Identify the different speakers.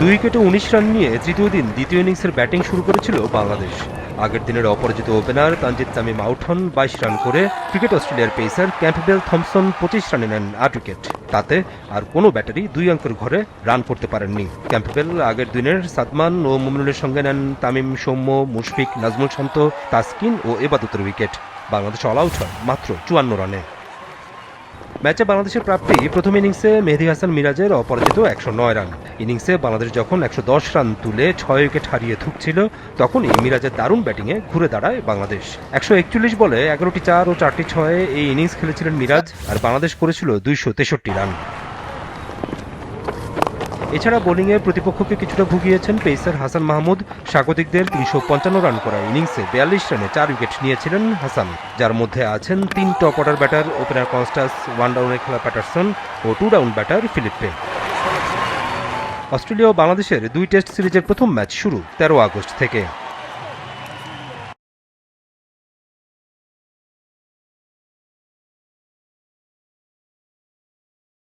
Speaker 1: 2 উইকেটে 19 রান নিয়ে তৃতীয় দিন দ্বিতীয় ইনিংসের ব্যাটিং শুরু করেছিল বাংলাদেশ। আগের দিনের অপরাজিত ওপেনার তানজিদ তামিম আউট হন 22 রান করে। ক্রিকেট অস্ট্রেলিয়ার পেসার ক্যাম্পবেল থমসন 25 রানে নেন 8 উইকেট। তাতে আর কোনো ব্যাটারি 2 অঙ্কের ঘরে রান করতে পারেননি। ক্যাম্পবেল আগের দিনের সাদমান ও মুমিনুলের সঙ্গে নেন তামিম, সৌম্য, মুশফিক, নাজমুল শান্ত, তাসকিন ও এবাদতের উইকেট। বাংলাদেশ অল আউট হয় মাত্র 54 রানে। ম্যাচে বাংলাদেশের প্রাপ্তি প্রথম ইনিংসে মেহেদী হাসান মিরাজের অপরাজিত 109 রান। ইনিংসে বাংলাদেশ যখন 110 রান তুলে 6 উইকেট হারিয়ে ধুঁকছিল, তখনই মিরাজের দারুণ ব্যাটিংয়ে ঘুরে দাঁড়ায় বাংলাদেশ। 141 বলে 11টি 4 ও 4টি 6 এই ইনিংস খেলেছিলেন মিরাজ, আর বাংলাদেশ করেছিল 263 রান। এছাড়া বোলিংয়ে প্রতিপক্ষকে কিছুটা ভুগিয়েছেন পেসার হাসান মাহমুদ। স্বাগতিকদের 355 রান করা ইনিংসে 42 রানে 4 উইকেট নিয়েছিলেন হাসান, যার মধ্যে আছেন 3 top order batter opener Konstas, 1 ডাউনে খেলা প্যাটারসন ও 2 ডাউন ব্যাটার ফিলিপে। অস্ট্রেলিয়া ও বাংলাদেশের 2 টেস্ট সিরিজের প্রথম ম্যাচ শুরু 13 আগস্ট থেকে।